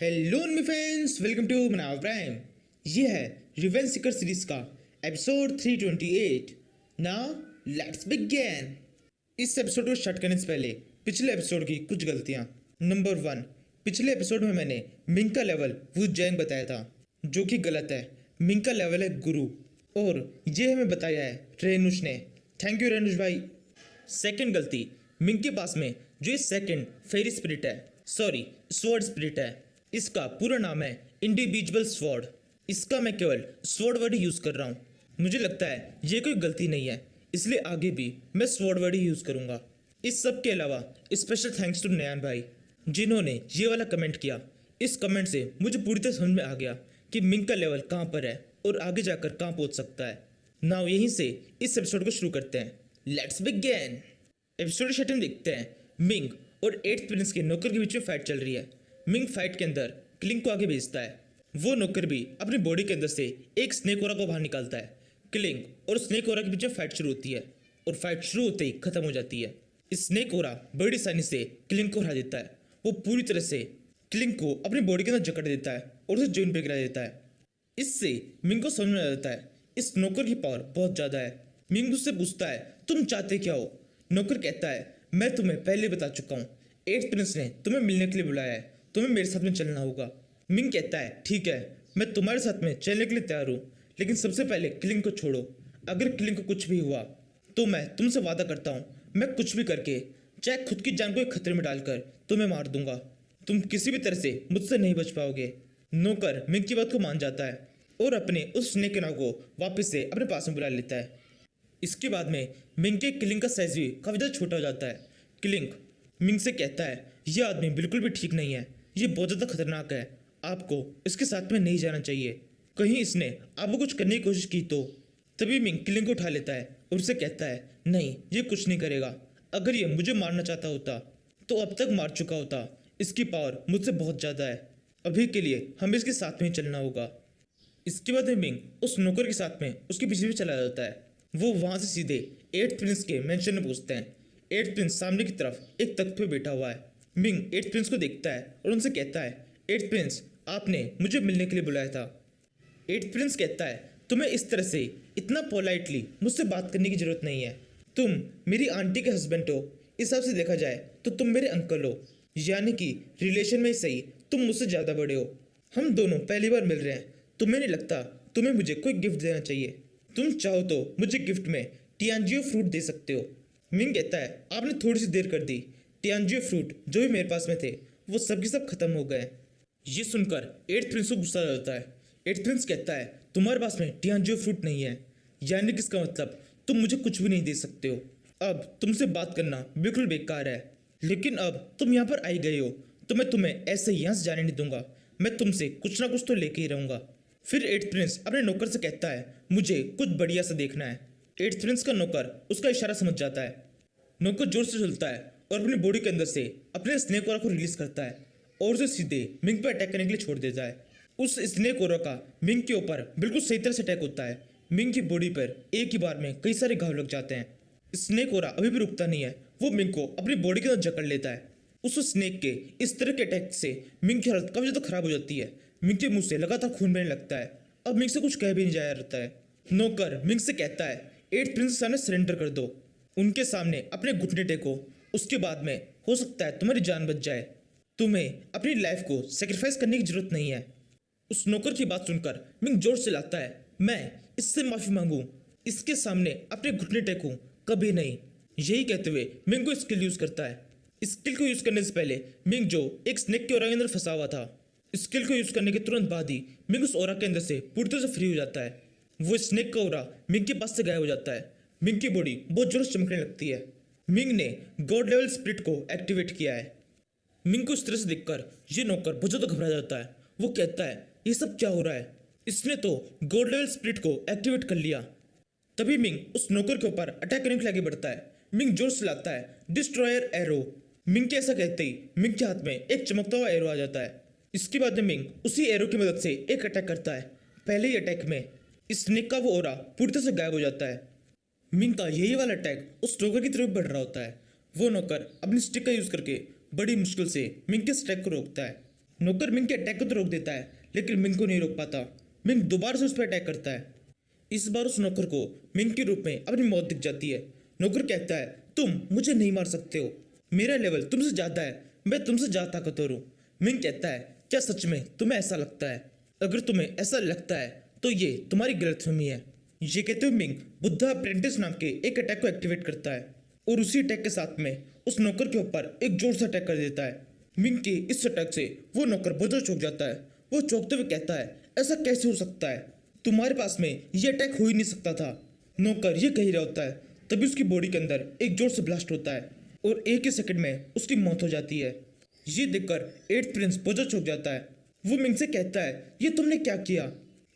Hello my friends, welcome to Manav prime. ये है revenge seeker series का एपिसोड 328। Now let's begin. इस episode को स्टार्ट करने से पहले पिछले एपिसोड की कुछ गलतियां। नंबर 1, पिछले एपिसोड में मैंने मिंग का लेवल वू जैंग बताया था, जो कि गलत है। मिंग का लेवल है गुरु, और ये हमें बताया है रेनुश ने। थैंक यू रेनुश भाई। सेकंड गलती, मिंग के पास में जो ये सेकंड फेरी स्पिरिट है, सॉरी स्वॉर्ड स्पिरिट है, इसका पूरा नाम है इंडिविजुअल स्वॉर्ड। इसका मैं केवल स्वॉर्ड वर्ड ही यूज़ कर रहा हूँ। मुझे लगता है ये कोई गलती नहीं है, इसलिए आगे भी मैं स्वॉर्ड वर्ड ही यूज़ करूँगा। इस सब के अलावा स्पेशल थैंक्स टू नयान भाई, जिन्होंने ये वाला कमेंट किया। इस कमेंट से मुझे पूरी तरह समझ में आ गया कि मिंग का लेवल कहाँ पर है और आगे जाकर कहाँ पहुँच सकता है। नाउ यहीं से इस एपिसोड को शुरू करते हैं। Let's begin. एपिसोड स्टार्टिंग देखते हैं मिंग और 8th प्रिंस के नौकर के बीच में फाइट चल रही है। मिंग फाइट के अंदर क्लिंग को आगे भेजता है। वो नौकर भी अपनी बॉडी के अंदर से एक स्नेक ओरा को बाहर निकालता है। क्लिंग और स्नेक ओरा के बीच में फाइट शुरू होती है, और फाइट शुरू होते ही खत्म हो जाती है। स्नेक ओरा बड़ी आसानी से क्लिंग को हरा देता है। वो पूरी तरह से क्लिंग को अपनी बॉडी के अंदर जकड़ देता है और उसे जॉइंट पे गिरा देता है। इससे मिंग को समझ में आ जाता है इस नौकर की पावर बहुत ज़्यादा है। मिंग उससे पूछता है तुम चाहते क्या हो। नौकर कहता है मैं तुम्हें पहले बता चुका हूँ, 8th प्रिंस ने तुम्हें मिलने के लिए बुलाया है, तुम्हें मेरे साथ में चलना होगा। मिंग कहता है ठीक है, मैं तुम्हारे साथ में चलने के लिए तैयार हूँ, लेकिन सबसे पहले क्लिंग को छोड़ो। अगर क्लिंग को कुछ भी हुआ तो मैं तुमसे वादा करता हूँ, मैं कुछ भी करके, चाहे खुद की जान को खतरे में डालकर तुम्हें मार दूंगा। तुम किसी भी तरह से मुझसे नहीं बच पाओगे। नौकर मिंग की बात को मान जाता है और अपने उस स्नेक को वापस से अपने पास में बुला लेता है। इसके बाद में मिंग के क्लिंग का साइज भी काफ़ी ज़्यादा छोटा हो जाता है। क्लिंग मिंग से कहता है यह आदमी बिल्कुल भी ठीक नहीं है, ये बहुत ज़्यादा खतरनाक है, आपको इसके साथ में नहीं जाना चाहिए। कहीं इसने आपको कुछ करने की कोशिश की तो। तभी मिंग क्लिंग को उठा लेता है और उसे कहता है नहीं, ये कुछ नहीं करेगा। अगर ये मुझे मारना चाहता होता तो अब तक मार चुका होता। इसकी पावर मुझसे बहुत ज़्यादा है। अभी के लिए हमें इसके साथ में ही चलना होगा। इसके बाद में मिंग उस नौकर के साथ में उसके पीछे भी चला जाता है। वो वहाँ से सीधे 8th प्रिंस के मेंशन में पहुँचते हैं। 8th प्रिंस सामने की तरफ एक तख्त पे बैठा हुआ है। मिंग 8th प्रिंस को देखता है और उनसे कहता है 8th प्रिंस, आपने मुझे मिलने के लिए बुलाया था। 8th प्रिंस कहता है तुम्हें इस तरह से इतना पोलाइटली मुझसे बात करने की जरूरत नहीं है। तुम मेरी आंटी के हस्बैंड हो, इस हिसाब से देखा जाए तो तुम मेरे अंकल हो, यानी कि रिलेशन में सही तुम मुझसे ज़्यादा बड़े हो। हम दोनों पहली बार मिल रहे हैं, तुम्हें नहीं लगता तुम्हें मुझे कोई गिफ्ट देना चाहिए? तुम चाहो तो मुझे गिफ्ट में टियांजियो फ्रूट दे सकते हो। मिंग कहता है आपने थोड़ी सी देर कर दी, टियांजियो फ्रूट जो भी मेरे पास में थे वो सब के सब खत्म हो गए। ये सुनकर 8th प्रिंस को गुस्सा आ जाता है। 8th प्रिंस कहता है तुम्हारे पास में टियांजियो फ्रूट नहीं है, यानी कि इसका मतलब तुम मुझे कुछ भी नहीं दे सकते हो। अब तुमसे बात करना बिल्कुल बेकार है, लेकिन अब तुम यहाँ पर आई गए हो तो मैं तुम्हें ऐसे ही यहाँ से जाने नहीं दूंगा। मैं तुमसे कुछ ना कुछ तो लेके ही रहूँगा। फिर 8th प्रिंस अपने नौकर से कहता है मुझे कुछ बढ़िया सा देखना है। 8th प्रिंस का नौकर उसका इशारा समझ जाता है। नौकर जोर से चलता है और अपनी बॉडी के अंदर से अपने स्नेक ओरा को रिलीज करता है और उसे सीधे मिंग पर अटैक करने के लिए छोड़ देता है। उस स्नेक ओरा का मिंग के ऊपर बिल्कुल सही तरह से अटैक होता है। मिंग की बॉडी पर एक ही बार में कई सारे घाव लग जाते हैं। स्नेक ओरा अभी भी रुकता नहीं है, वो मिंग को अपनी बॉडी के अंदर जकड़ लेता है। उस स्नेक के इस तरह के अटैक से मिंग की हालत काफी ज्यादा खराब हो जाती है। मिंग के मुंह से लगातार खून बहने लगता है। अब मिंग से कुछ कह भी नहीं जाया रहता है। नौकर मिंग से कहता है 8th प्रिंस के सामने सरेंडर कर दो, उनके सामने अपने घुटने टेको, उसके बाद में हो सकता है तुम्हारी जान बच जाए। तुम्हें अपनी लाइफ को सेक्रीफाइस करने की जरूरत नहीं है। उस नौकर की बात सुनकर मिंग जोर से चिल्लाता है मैं इससे माफी मांगू, इसके सामने अपने घुटने टेकूं, कभी नहीं। यही कहते हुए मिंग को स्किल यूज करता है। स्किल को यूज करने से पहले मिंग जो एक स्नेक के ओरा के अंदर फंसा हुआ था, स्किल को यूज करने के तुरंत बाद ही मिंग उस ओरा के अंदर से पूरी तरह से फ्री हो जाता है। वो स्नेक का ओरा मिंग के पास से गायब हो जाता है। मिंग की बॉडी बहुत जोर से चमकने लगती है। मिंग ने गॉड लेवल स्पिरिट को एक्टिवेट किया है। मिंग को इस तरह से देखकर ये नौकर बहुत ज्यादा घबरा जाता है। वो कहता है ये सब क्या हो रहा है, इसने तो गॉड लेवल स्पिरिट को एक्टिवेट कर लिया। तभी मिंग उस नौकर के ऊपर अटैक करने के लिए आगे बढ़ता है। मिंग जोर से लाता है डिस्ट्रॉयर एरो। मिंग के ऐसा कहते ही मिंग के हाथ में एक चमकता हुआ एरो आ जाता है। इसके बाद में मिंग उसी एरो की मदद से एक अटैक करता है। पहले ही अटैक में स्नेक का वो ओरा पूरी तरह से गायब हो जाता है। मिंग का यही वाला अटैक उस नौकर की तरफ बढ़ रहा होता है। वो नौकर अपनी स्टिक का यूज करके बड़ी मुश्किल से मिंग के अटैक को रोकता है। नौकर मिंग के अटैक को तो रोक देता है, लेकिन मिंग को नहीं रोक पाता। मिंग दोबारा से उस पर अटैक करता है। इस बार उस नौकर को मिंग के रूप में अपनी मौत दिख जाती है। नौकर कहता है, तुम मुझे नहीं मार सकते हो, मेरा लेवल तुमसे ज़्यादा है, मैं तुमसे ज़्यादा ताकतवर हूँ। मिंग कहता है, क्या सच में तुम्हें ऐसा लगता है? अगर तुम्हें ऐसा लगता है तो ये तुम्हारी गलतफहमी है। ये कहते हुए मिंग बुद्धा अप्रेंटिस नाम के एक अटैक को एक्टिवेट करता है और उसी अटैक के साथ में उस नौकर के ऊपर एक जोर से अटैक कर देता है। मिंग के इस अटैक से वो नौकर बहुत ज़्यादा चौंक जाता है। वो चौंकते हुए कहता है, ऐसा कैसे हो सकता है? तुम्हारे पास में ये अटैक हो ही नहीं सकता था। नौकर ये कह रहा होता है, तभी उसकी बॉडी के अंदर एक जोर से ब्लास्ट होता है और एक ही सेकंड में उसकी मौत हो जाती है। ये देखकर एट्थ प्रिंस बहुत ज़्यादा चौंक जाता है। वो मिंग से कहता है, ये तुमने क्या किया?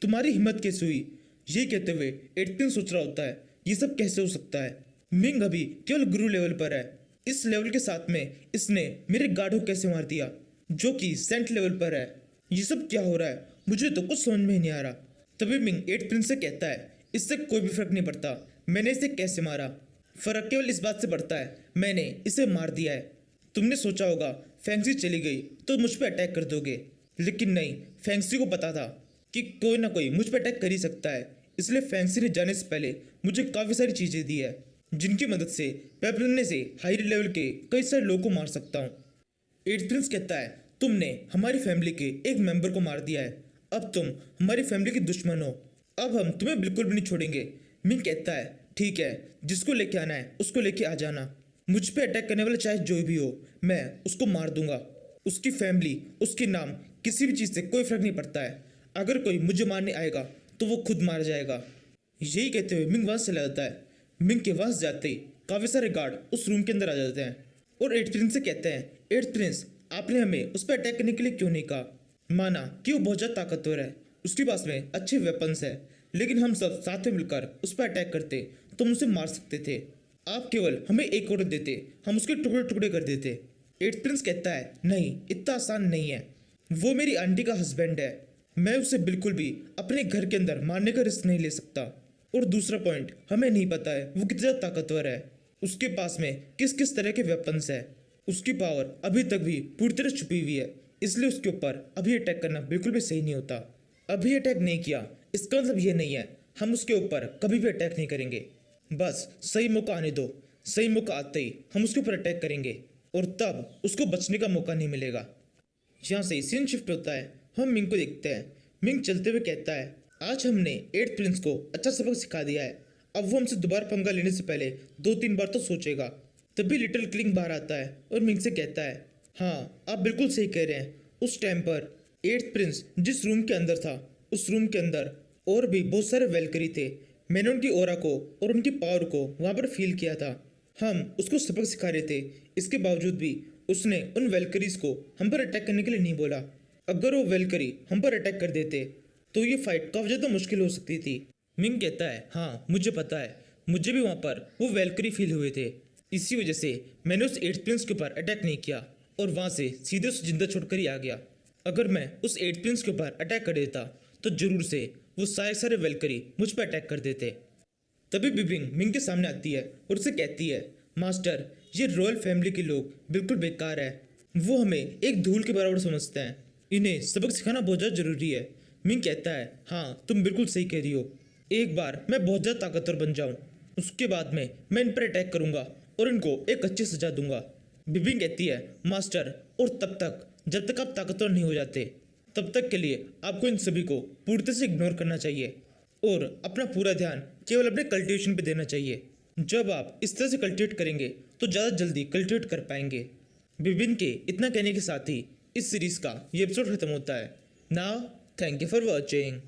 तुम्हारी हिम्मत कैसे हुई? ये कहते हुए एट्थ प्रिंस सोच रहा होता है, ये सब कैसे हो सकता है? मिंग अभी केवल गुरु लेवल पर है। इस लेवल के साथ में इसने मेरे गार्ड को कैसे मार दिया, जो कि सेंट लेवल पर है? ये सब क्या हो रहा है? मुझे तो कुछ समझ में ही नहीं आ रहा। तभी मिंग एट्थ प्रिंस से कहता है, इससे कोई भी फर्क नहीं पड़ता मैंने इसे कैसे मारा। फर्क केवल इस बात से पड़ता है, मैंने इसे मार दिया है। तुमने सोचा होगा फैंक्सी चली गई तो मुझ पर अटैक कर दोगे, लेकिन नहीं, फैंक्सी को पता था कि कोई ना कोई मुझ पर अटैक कर ही सकता है। इसलिए फैंक्सी ने जाने से पहले मुझे काफ़ी सारी चीज़ें दी है, जिनकी मदद से मैं अपने से हाई लेवल के कई सारे लोगों को मार सकता हूँ। एट्थ प्रिंस कहता है, तुमने हमारी फैमिली के एक मेंबर को मार दिया है, अब तुम हमारी फैमिली के दुश्मन हो, अब हम तुम्हें बिल्कुल भी नहीं छोड़ेंगे। मिंग कहता है, ठीक है, जिसको लेके आना है उसको लेके आ जाना। मुझ पे अटैक करने वाला चाहे जो भी हो, मैं उसको मार दूंगा। उसकी फैमिली, उसके नाम, किसी भी चीज़ से कोई फर्क नहीं पड़ता है। अगर कोई मुझे मारने आएगा तो वो खुद मार जाएगा। यही कहते हुए मिंग वहाँ से चला जाता है। मिंग के वहाँ जाते ही काफ़ी सारे गार्ड उस रूम के अंदर आ जाते हैं और एट्थ प्रिंस से कहते हैं, एट्थ प्रिंस, आपने हमें उस पर अटैक करने के लिए क्यों नहीं कहा? माना कि वो बहुत ज़्यादा ताकतवर है, उसके पास में अच्छे वेपन्स है, लेकिन हम सब साथ में मिलकर उस पर अटैक करते तो हम उसे मार सकते थे। आप केवल हमें एक ऑर्डर देते, हम उसके टुकड़े टुकड़े कर देते। एट्थ प्रिंस कहता है, नहीं, इतना आसान नहीं है। वो मेरी आंटी का हस्बैंड है, मैं उसे बिल्कुल भी अपने घर के अंदर मारने का रिस्क नहीं ले सकता। और दूसरा पॉइंट, हमें नहीं पता है वो कितना ताकतवर है, उसके पास में किस किस तरह के वेपन्स है। उसकी पावर अभी तक भी पूरी तरह छुपी हुई है, इसलिए उसके ऊपर अभी अटैक करना बिल्कुल भी सही नहीं होता। अभी अटैक नहीं किया इसका मतलब ये नहीं है हम उसके ऊपर कभी भी अटैक नहीं करेंगे। बस सही मौका आने दो, सही मौका आते ही हम उसके ऊपर अटैक करेंगे और तब उसको बचने का मौका नहीं मिलेगा। यहाँ से सीन शिफ्ट होता है, हम मिंग को देखते हैं। मिंग चलते हुए कहता है, आज हमने एट्थ प्रिंस को अच्छा सबक सिखा दिया है, अब वो हमसे दोबारा पंगा लेने से पहले 2-3 बार तो सोचेगा। तभी लिटिल क्लिंग बाहर आता है और मिंग से कहता है, हाँ आप बिल्कुल सही कह रहे हैं, उस टाइम पर एट्थ प्रिंस जिस रूम के अंदर था, उस रूम के अंदर और भी बहुत सारे वेलकरी थे। मैंने उनकी ऑरा को और उनकी पावर को वहाँ पर फील किया था। हम उसको सबक सिखा रहे थे, इसके बावजूद भी उसने उन वेलकरीज को हम पर अटैक करने के लिए नहीं बोला। अगर वो वेलकरी हम पर अटैक कर देते तो ये फाइट काफ़ी ज़्यादा मुश्किल हो सकती थी। मिंग कहता है, हाँ मुझे पता है, मुझे भी वहाँ पर वो वेलकरी फील हुए थे, इसी वजह से मैंने उस एट्थ प्रिंस के ऊपर अटैक नहीं किया और वहाँ से सीधे उस जिंदा छोड़कर ही आ गया। अगर मैं उस एट्थ प्रिंस के ऊपर अटैक कर देता तो जरूर से वो सारे वेलकरी मुझ पर अटैक कर देते। तभी बिबिंग मिंग के सामने आती है और उसे कहती है, मास्टर, ये रॉयल फैमिली के लोग बिल्कुल बेकार है, वो हमें एक धूल के बराबर समझते हैं, इन्हें सबक सिखाना बहुत ज़्यादा जरूरी है। मिंग कहता है, हाँ तुम बिल्कुल सही कह रही हो, एक बार मैं बहुत ज़्यादा ताकतवर बन जाऊँ, उसके बाद में मैं इन पर अटैक करूँगा और इनको एक अच्छी सजा दूंगा। बिबिंग कहती है, मास्टर, और तब तक जब तक आप ताकतवर नहीं हो जाते तब तक के लिए आपको इन सभी को पूरी तरह से इग्नोर करना चाहिए और अपना पूरा ध्यान केवल अपने कल्टिवेशन पे देना चाहिए। जब आप इस तरह से कल्टिवेट करेंगे तो ज़्यादा जल्दी कल्टिवेट कर पाएंगे। बिबिन के इतना कहने के साथ ही इस सीरीज़ का ये एपिसोड खत्म होता है। Now thank you for watching.